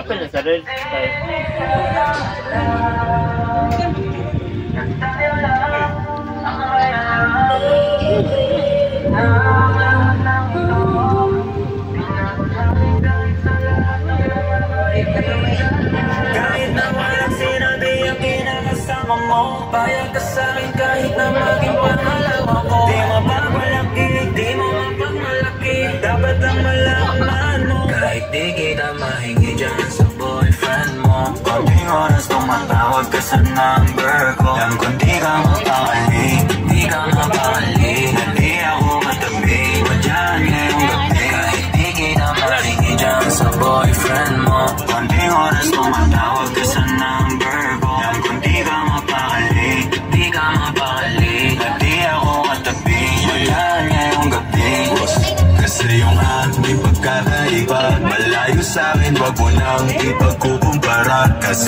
open na sa red style. Kahit na walang sinabi ang kinakasama mo, payag ka sa'kin kahit na maging pangalawa ko. Di mapapalaki, di mo mapagmalaki, dapat lang malaman mo. Kahit di kita mahingi dyan sa boyfriend mo, konting oras tumatawag ka sa number ko. Alam kung di ka mapakali, di ka mapakali, hindi ako katabi mo dyan ngayong gabi. Kahit di kita mahingi dyan sa boyfriend mo, konting oras tumatawag ka sa number ko. Alam kung di ka mapakali, di ka mapakali, hindi ako katabi mo dyan ngayong gabi. Kasi yung ating pagkakaiba malayo sa'kin, wag mo nang ipagkukumpara. Kasi